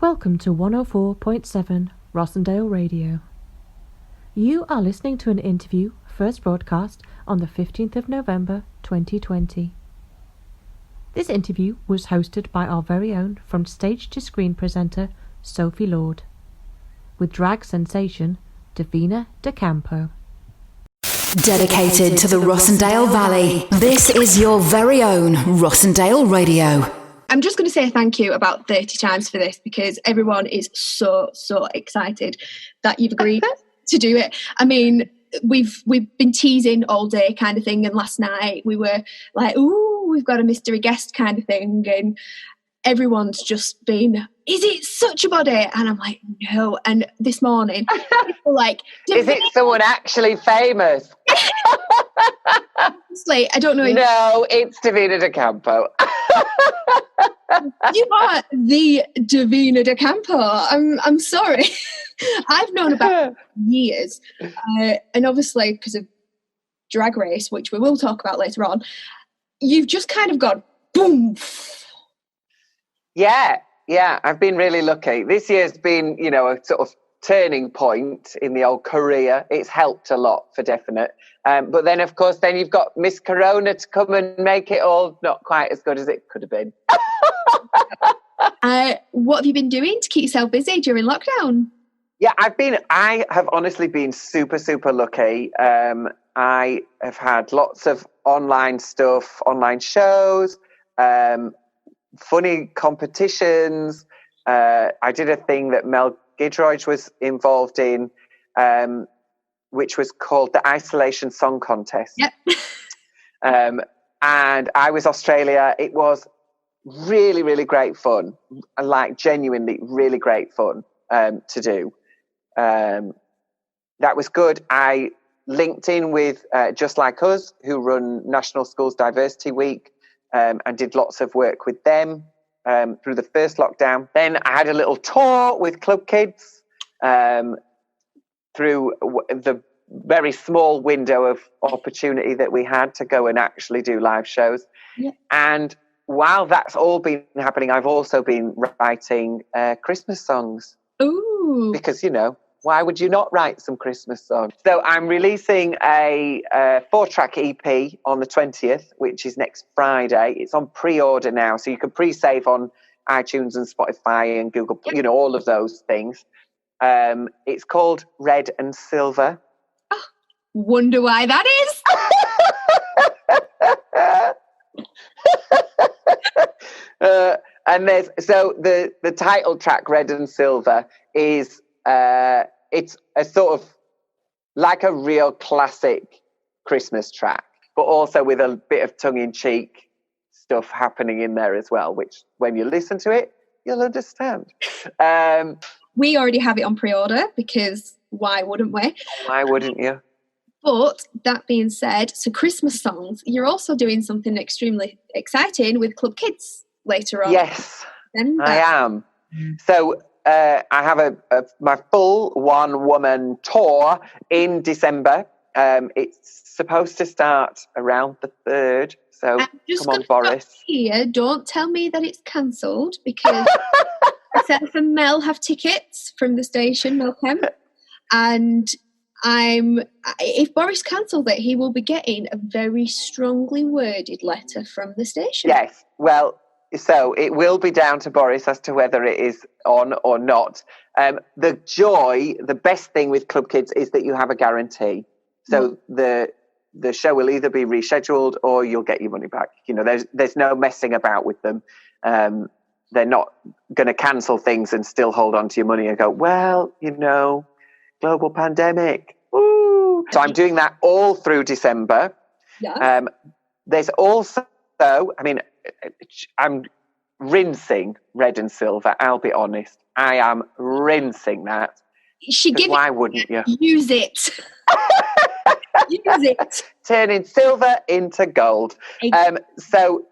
Welcome to 104.7 Rossendale Radio. You are listening to an interview first broadcast on the 15th of November 2020. This interview was hosted by our very own From Stage to Screen presenter Sophie Lord, with drag sensation Divina De Campo. Dedicated to the Rossendale Valley, this is your very own Rossendale Radio. I'm just going to say thank you about 30 times for this because everyone is so excited that you've agreed to do it. I mean, we've been teasing all day kind of thing, and last night we were like, ooh, we've got a mystery guest kind of thing, and everyone's just been, is it such a body? And I'm like, no. And this morning, people like, is it someone actually famous? Honestly, I don't know. No, it's Divina De Campo. You are the Divina De Campo. I'm sorry. I've known about years. And obviously, because of Drag Race, which we will talk about later on, you've just kind of gone, boom. Yeah. I've been really lucky. This year's been, a sort of turning point in the old career. It's helped a lot for definite. But then, of course, you've got Miss Corona to come and make it all not quite as good as it could have been. What have you been doing to keep yourself busy during lockdown? Yeah, I have honestly been super lucky. I have had lots of online stuff, online shows, funny competitions. I did a thing that Mel Gidroyd was involved in, which was called the Isolation Song Contest. Yep. And I was Australia. It was really great fun, like genuinely really great fun to do. That was good. I linked in with Just Like Us, who run National Schools Diversity Week, and did lots of work with them through the first lockdown. Then I had a little tour with Club Kids through the very small window of opportunity that we had to go and actually do live shows. Yeah. And while that's all been happening, I've also been writing Christmas songs. Ooh. Because, why would you not write some Christmas songs? So I'm releasing a 4-track EP on the 20th, which is next Friday. It's on pre-order now, so you can pre-save on iTunes and Spotify and Google, all of those things. It's called Red and Silver. Oh, wonder why that is. And the title track, Red and Silver, is it's a sort of like a real classic Christmas track, but also with a bit of tongue-in-cheek stuff happening in there as well, which when you listen to it, you'll understand. We already have it on pre-order because why wouldn't we? Why wouldn't you? But that being said, so Christmas songs, you're also doing something extremely exciting with Club Kids later on. Yes, I am. So I have my full one-woman tour in December. It's supposed to start around the 3rd. So come on, Boris. Here, don't tell me that it's cancelled because myself and Mel have tickets from the station, Mel Kemp, and if Boris cancels it, he will be getting a very strongly worded letter from the station. Yes, well, so it will be down to Boris as to whether it is on or not. The best thing with Club Kids is that you have a guarantee. So the show will either be rescheduled or you'll get your money back. There's no messing about with them. They're not going to cancel things and still hold on to your money and go, well, global pandemic. Ooh. So I'm doing that all through December. Yeah. There's also, I'm rinsing Red and Silver. I'll be honest. I am rinsing that. Why wouldn't you? Use it. Use it. Turning silver into gold. So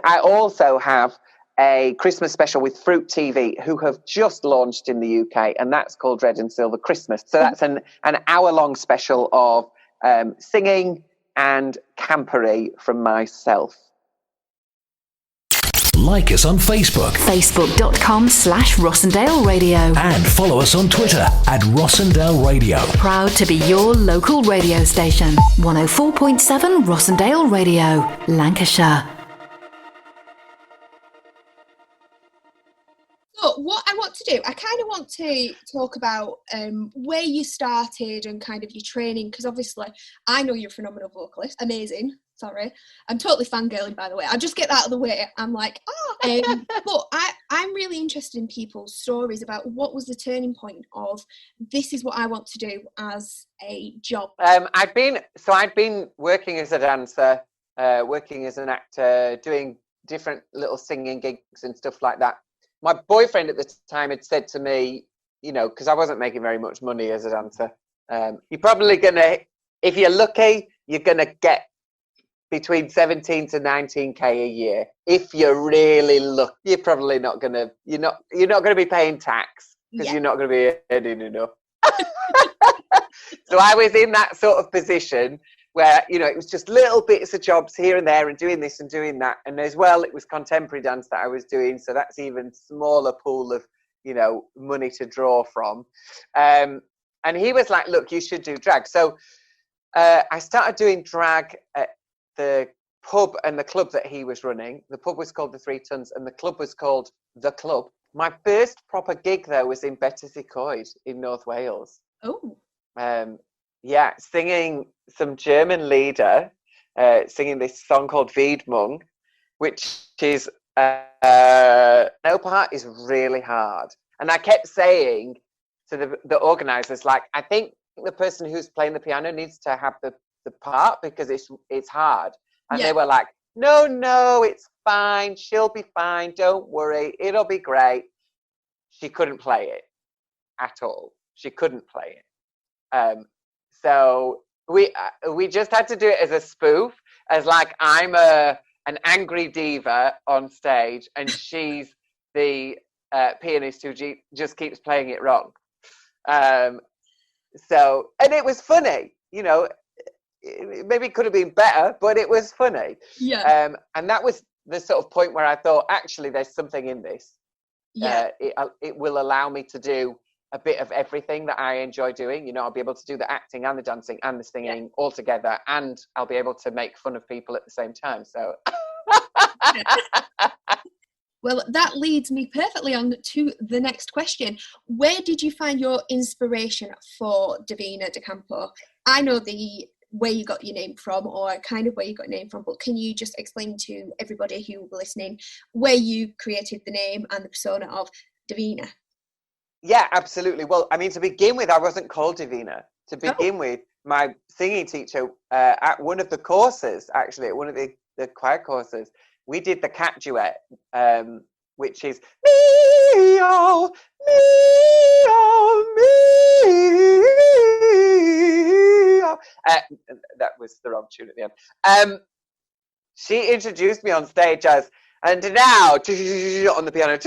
I also have a Christmas special with Fruit TV, who have just launched in the UK, and that's called Red and Silver Christmas. So that's an hour-long special of singing and campery from myself. like us on Facebook. Facebook.com/Rossendale Radio. And follow us on Twitter @Rossendale Radio. Proud to be your local radio station. 104.7 Rossendale Radio, Lancashire. So what I want to do, I kind of want to talk about where you started and kind of your training, because obviously I know you're a phenomenal vocalist. Amazing. Sorry. I'm totally fangirling, by the way. I'll just get that out of the way. I'm like, but I'm really interested in people's stories about what was the turning point of this is what I want to do as a job. I'd been working as a dancer, working as an actor, doing different little singing gigs and stuff like that. My boyfriend at the time had said to me, you know, because I wasn't making very much money as a dancer, you're probably if you're lucky, you're gonna get between 17 to 19k a year. If you're really lucky, you're probably not gonna, you're not gonna be paying tax because you're not gonna be earning enough. So I was in that sort of position where, you know, it was just little bits of jobs here and there and doing this and doing that. And as well, it was contemporary dance that I was doing. So that's even smaller pool of, you know, money to draw from. And he was like, look, you should do drag. So I started doing drag at the pub and the club that he was running. The pub was called the 3 Tons and the club was called The Club. My first proper gig, though, was in Betws y Coed in North Wales. Oh. Yeah, singing some German lieder, singing this song called Wiedmung, which is, no part is really hard. And I kept saying to the organisers, like, I think the person who's playing the piano needs to have the part because it's hard. And they were like, no, it's fine. She'll be fine. Don't worry. It'll be great. She couldn't play it at all. She couldn't play it. So we just had to do it as a spoof, as like I'm an angry diva on stage and she's the pianist who just keeps playing it wrong. So, and it was funny, you know, maybe it could have been better, but it was funny. Yeah. And that was the sort of point where I thought, actually, there's something in this. Yeah. It will allow me to do a bit of everything that I enjoy doing. You know, I'll be able to do the acting and the dancing and the singing all together, and I'll be able to make fun of people at the same time. So well, that leads me perfectly on to the next question. Where did you find your inspiration for Divina De Campo? I know where you got your name from, or kind of where you got your name from, but can you just explain to everybody who were listening where you created the name and the persona of Divina? Yeah, absolutely. Well, I mean, to begin with, I wasn't called Divina. To begin with, my singing teacher at one of the courses, actually, at one of the choir courses, we did the cat duet, which is meow, meow, meow. That was the wrong tune at the end. She introduced me on stage as, and now, on the piano,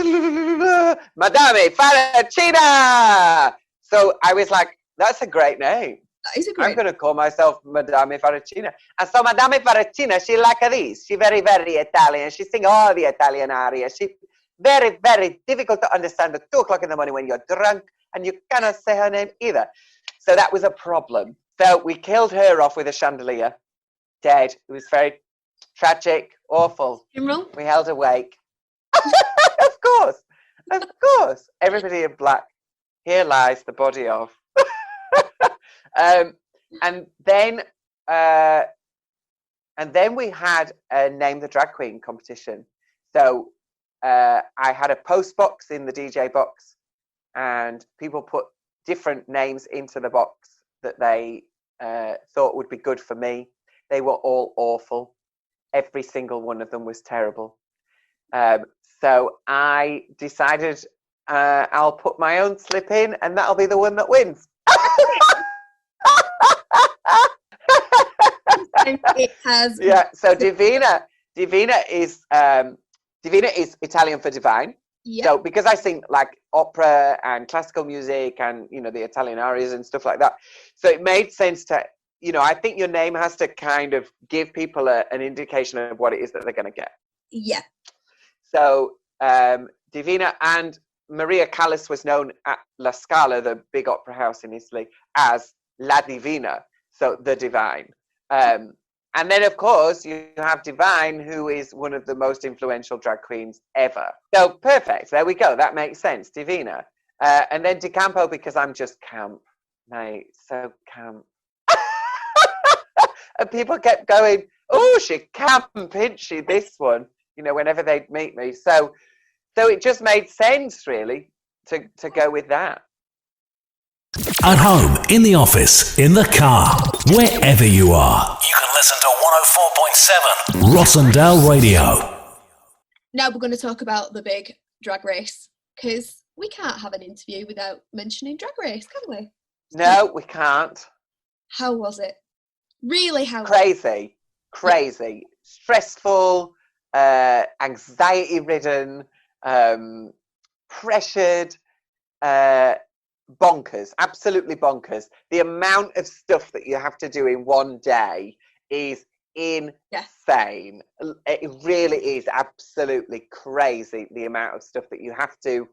Madame Faracina. So I was like, that's a great name. That is a great I'm going to call myself Madame Faracina. And so Madame Faracina, she like this. She very, very Italian. She sing all the Italian arias. She very, very difficult to understand at 2 o'clock in the morning when you're drunk and you cannot say her name either. So that was a problem. So we killed her off with a chandelier. Dead. It was very tragic, awful. Funeral? We held her wake. Of course. Everybody in black. Here lies the body of. And then we had a Name the Drag Queen competition. So I had a post box in the DJ box, and people put different names into the box that they thought would be good for me. They were all awful. Every single one of them was terrible. So I decided I'll put my own slip in, and that'll be the one that wins. It has. Yeah. So Divina is Italian for divine. Yep. So because I sing like opera and classical music and, you know, the Italian arias and stuff like that, so it made sense to, you know, I think your name has to kind of give people an indication of what it is that they're going to get. Yeah. So Divina and Maria Callas was known at La Scala, the big opera house in Italy, as La Divina, so the Divine. And then, of course, you have Divine, who is one of the most influential drag queens ever. So perfect. There we go. That makes sense. Divina. And then De Campo, because I'm just camp. Mate, so camp. And people kept going, oh, she camp, isn't she, this one? You know, whenever they'd meet me. So it just made sense, really, to go with that. At home, in the office, in the car, wherever you are, you can listen to 104.7 Rossendale Radio. Now we're going to talk about the big Drag Race, because we can't have an interview without mentioning Drag Race, can we? No, we can't. How was it? Really, how Crazy. Stressful, anxiety-ridden, pressured, bonkers, absolutely bonkers. The amount of stuff that you have to do in one day is insane. It really is absolutely crazy, the amount of stuff that you have to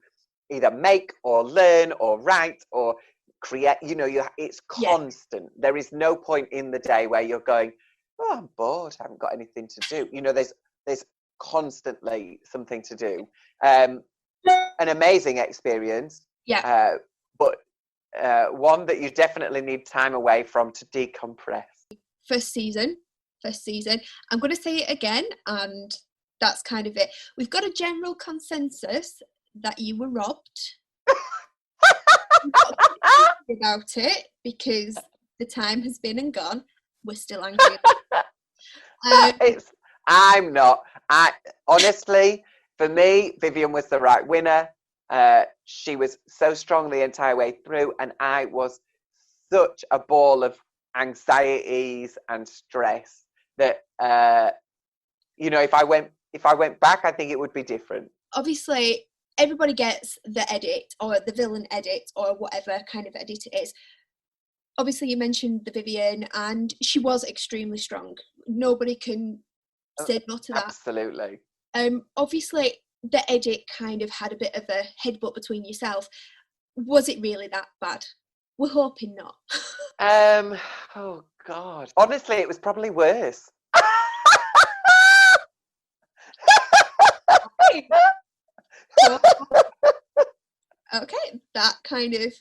either make or learn or write or create. You know, it's constant. There is no point in the day where you're going, oh, I'm bored, I haven't got anything to do. You know, there's constantly something to do. An amazing experience. Yeah. But one that you definitely need time away from to decompress. First season. I'm going to say it again, and that's kind of it. We've got a general consensus that you were robbed. I'm not angry about it because the time has been and gone. We're still angry. I'm not. Honestly, for me, Vivian was the right winner. She was so strong the entire way through, and I was such a ball of anxieties and stress that you know, if I went back, I think it would be different. Obviously, everybody gets the edit or the villain edit or whatever kind of edit it is. Obviously, you mentioned the Vivian, and she was extremely strong. Nobody can say no to that. Absolutely. Obviously, the edit kind of had a bit of a headbutt between yourself. Was it really that bad? We're hoping not. Oh God. Honestly, it was probably worse. Okay, that kind of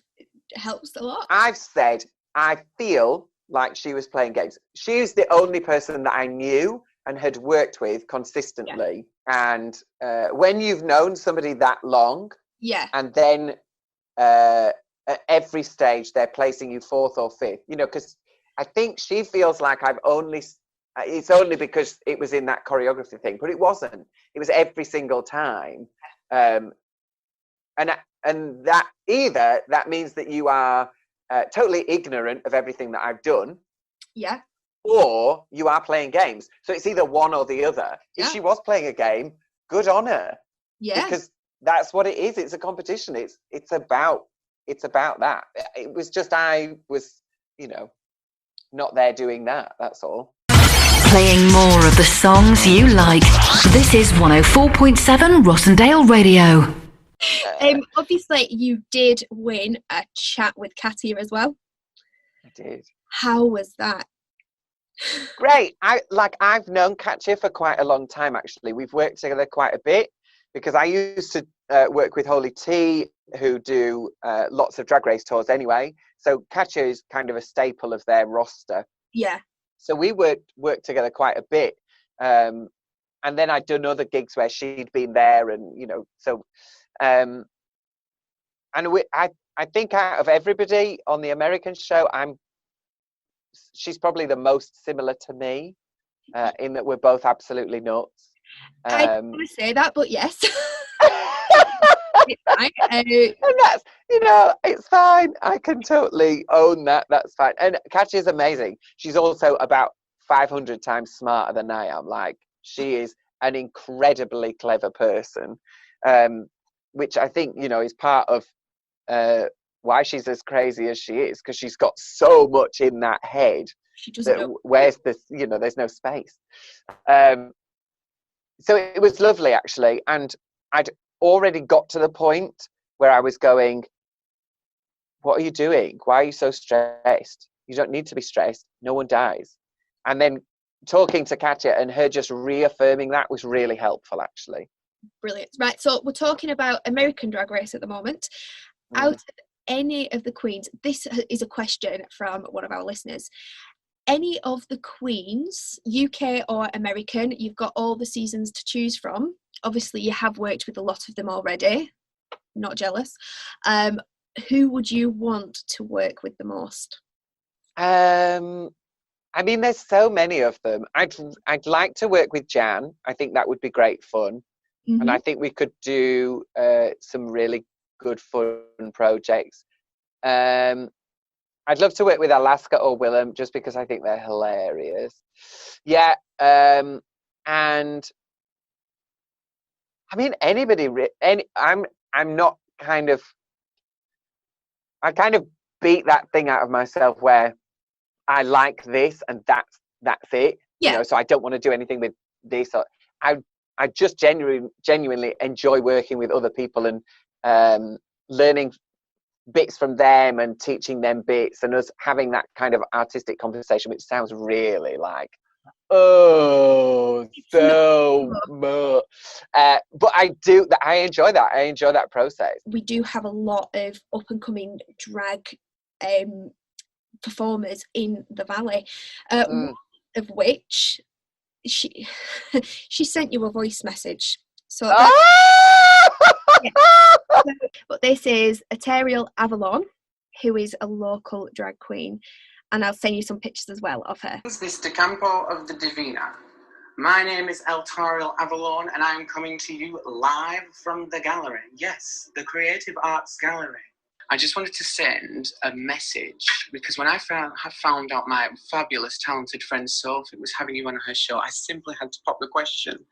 helps a lot. I've said I feel like she was playing games. She's the only person that I knew and had worked with consistently. Yeah. And when you've known somebody that long, and then at every stage they're placing you fourth or fifth, you know, because I think she feels like it's only because it was in that choreography thing, but it wasn't. It was every single time. And that either that means that you are totally ignorant of everything that I've done. Yeah. Or you are playing games. So it's either one or the other. Yeah. If she was playing a game, good on her. Yeah. Because that's what it is. It's a competition. It's about that. It was just I was, you know, not there doing that. That's all. Playing more of the songs you like. This is 104.7 Rossendale Radio. Obviously, you did win a chat with Katia as well. I did. How was that? Great. I've known Katia for quite a long time, actually. We've worked together quite a bit because I used to work with Holy T, who do lots of drag race tours anyway. So Katia is kind of a staple of their roster. Yeah. So we worked together quite a bit. And then I'd done other gigs where she'd been there, and, you know, so... and I think out of everybody on the American show, she's probably the most similar to me in that we're both absolutely nuts. I don't want to say that, but yes. It's fine. And that's, you know, it's fine. I can totally own that. That's fine. And Katya's amazing. She's also about 500 times smarter than I am. Like, she is an incredibly clever person. Which I think, you know, is part of why she's as crazy as she is, because she's got so much in that head. She doesn't know. Where's this, you know, there's no space. So it was lovely, actually. And I'd already got to the point where I was going, what are you doing? Why are you so stressed? You don't need to be stressed. No one dies. And then talking to Katya and her just reaffirming that was really helpful, actually. Brilliant. Right, so we're talking about American Drag Race at the moment. Out of any of the queens, this is a question from one of our listeners. Any of the queens, UK or American, you've got all the seasons to choose from. Obviously, you have worked with a lot of them already. Not jealous. Who would you want to work with the most? I mean, there's so many of them. I'd like to work with Jan. I think that would be great fun. Mm-hmm. And I think we could do some really good fun projects. I'd love to work with Alaska or Willem just because I think they're hilarious. Yeah. And I mean, anybody. I'm not kind of. I kind of beat that thing out of myself where I like this and that's it. Yeah. You know, so I don't want to do anything with this. I just genuinely enjoy working with other people and learning bits from them and teaching them bits and us having that kind of artistic conversation, which sounds really like, oh, so much. But I enjoy that. I enjoy that process. We do have a lot of up and coming drag performers in the Valley, one of which she sent you a voice message. So yeah. But this is Eterial Avalon, who is a local drag queen, and I'll send you some pictures as well of her. This is De Campo of the Divina. My name is Eterial Avalon, and I am coming to you live from the gallery. Yes, the Creative Arts Gallery. I just wanted to send a message because when I found out my fabulous, talented friend Sophie was having you on her show, I simply had to pop the question,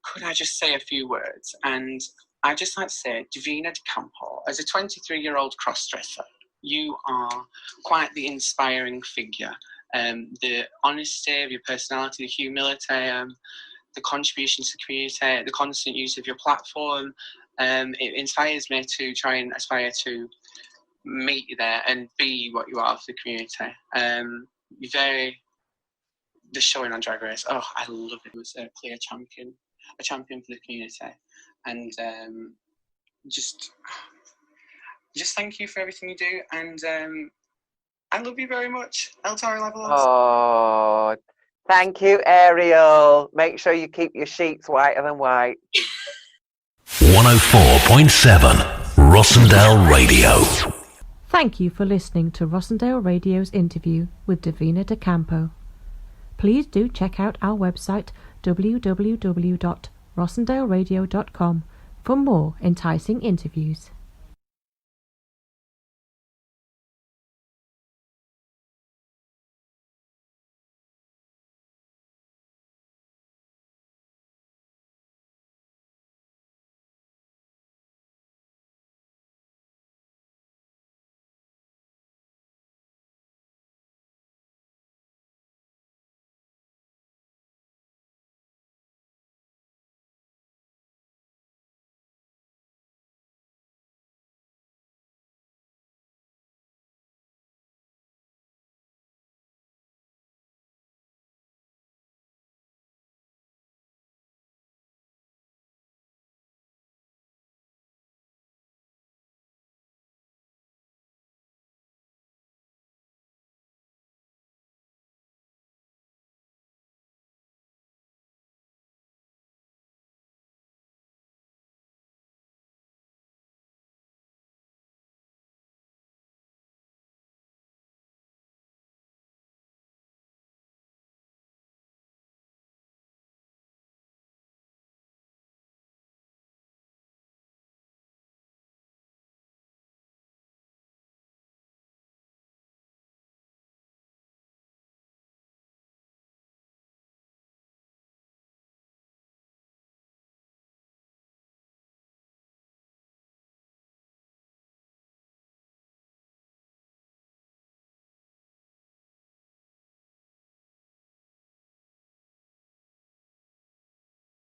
could I just say a few words? And I just like to say, Divina De Campo, as a 23-year-old crossdresser, you are quite the inspiring figure. The honesty of your personality, the humility, the contribution to the community, the constant use of your platform, it inspires me to try and aspire to meet you there and be what you are for the community. The showing on Drag Race, oh, I love it. It was a clear champion for the community. And just thank you for everything you do. And I love you very much. Eterial Avalon. Oh, thank you, Ariel. Make sure you keep your sheets whiter than white. 104.7 Rossendale Radio. Thank you for listening to Rossendale Radio's interview with Divina De Campo. Please do check out our website www.rossendaleradio.com for more enticing interviews.